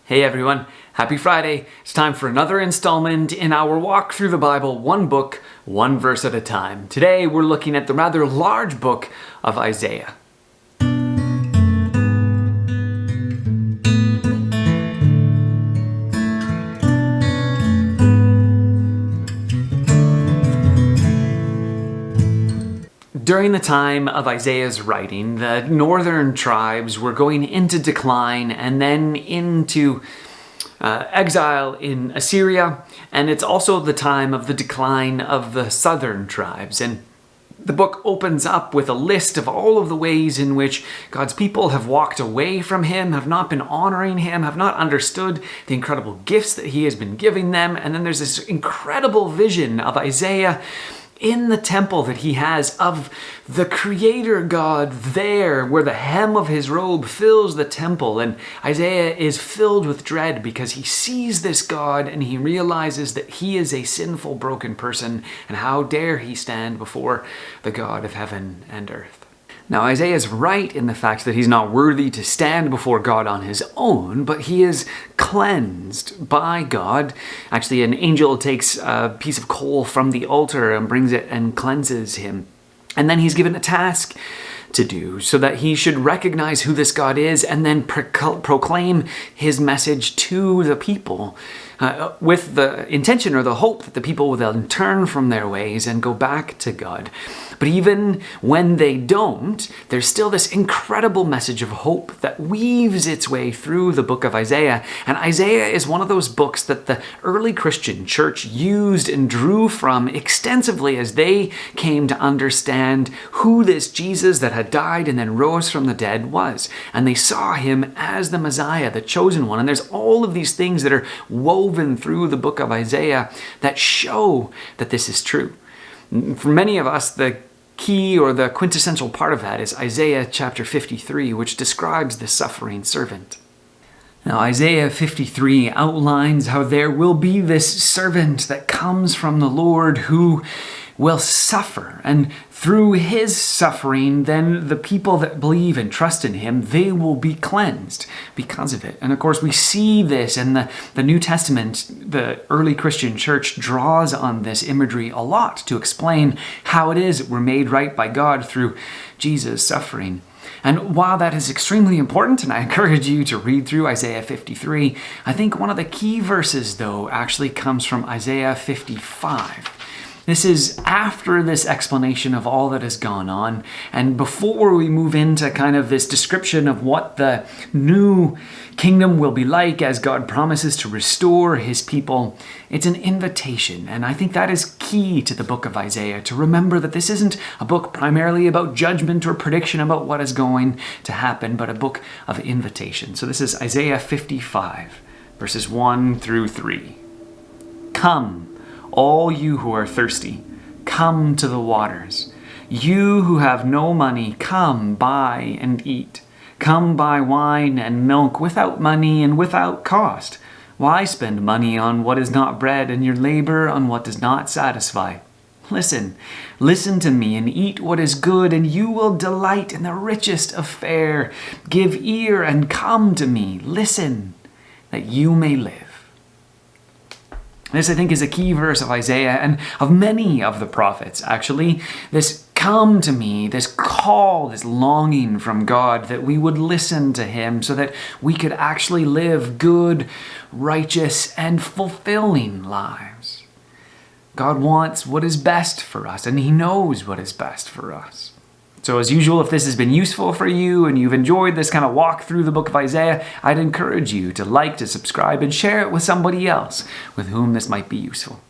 Hey everyone, happy Friday. It's time for another installment in our walk through the Bible, one book, one verse at a time. Today we're looking at the rather large book of Isaiah. During the time of Isaiah's writing, the northern tribes were going into decline and then into exile in Assyria, and it's also the time of the decline of the southern tribes. And the book opens up with a list of all of the ways in which God's people have walked away from Him, have not been honoring Him, have not understood the incredible gifts that He has been giving them. And then there's this incredible vision of Isaiah in the temple that he has of the Creator God there where the hem of his robe fills the temple. And Isaiah is filled with dread because he sees this God and he realizes that he is a sinful, broken person, and how dare he stand before the God of heaven and earth. Now, Isaiah is right in the fact that he's not worthy to stand before God on his own, but he is cleansed by God. Actually, an angel takes a piece of coal from the altar and brings it and cleanses him. And then he's given a task to do so that he should recognize who this God is and then proclaim his message to the people with the intention or the hope that the people will then turn from their ways and go back to God. But even when they don't, there's still this incredible message of hope that weaves its way through the book of Isaiah. And Isaiah is one of those books that the early Christian church used and drew from extensively as they came to understand who this Jesus that had died and then rose from the dead was. And they saw him as the Messiah, the chosen one. And there's all of these things that are woven through the book of Isaiah that show that this is true. For many of us, the key or the quintessential part of that is Isaiah chapter 53, which describes the suffering servant. Now, Isaiah 53 outlines how there will be this servant that comes from the Lord who will suffer, and through his suffering, then the people that believe and trust in him, they will be cleansed because of it. And of course, we see this in the New Testament. The early Christian church draws on this imagery a lot to explain how it is that we're made right by God through Jesus' suffering. And while that is extremely important, and I encourage you to read through Isaiah 53, I think one of the key verses, though, actually comes from Isaiah 55. This is after this explanation of all that has gone on, and before we move into kind of this description of what the new kingdom will be like as God promises to restore his people. It's an invitation, and I think that is key to the book of Isaiah, to remember that this isn't a book primarily about judgment or prediction about what is going to happen, but a book of invitation. So this is Isaiah 55, verses 1 through 3. Come, all you who are thirsty, come to the waters. You who have no money, come buy and eat. Come buy wine and milk without money and without cost. Why spend money on what is not bread and your labor on what does not satisfy? Listen to me and eat what is good, and you will delight in the richest of fare. Give ear and come to me. Listen, that you may live. This, I think, is a key verse of Isaiah and of many of the prophets, actually. This come to me, this call, this longing from God that we would listen to him so that we could actually live good, righteous, and fulfilling lives. God wants what is best for us, and he knows what is best for us. So as usual, if this has been useful for you and you've enjoyed this kind of walk through the book of Isaiah, I'd encourage you to like, to subscribe, and share it with somebody else with whom this might be useful.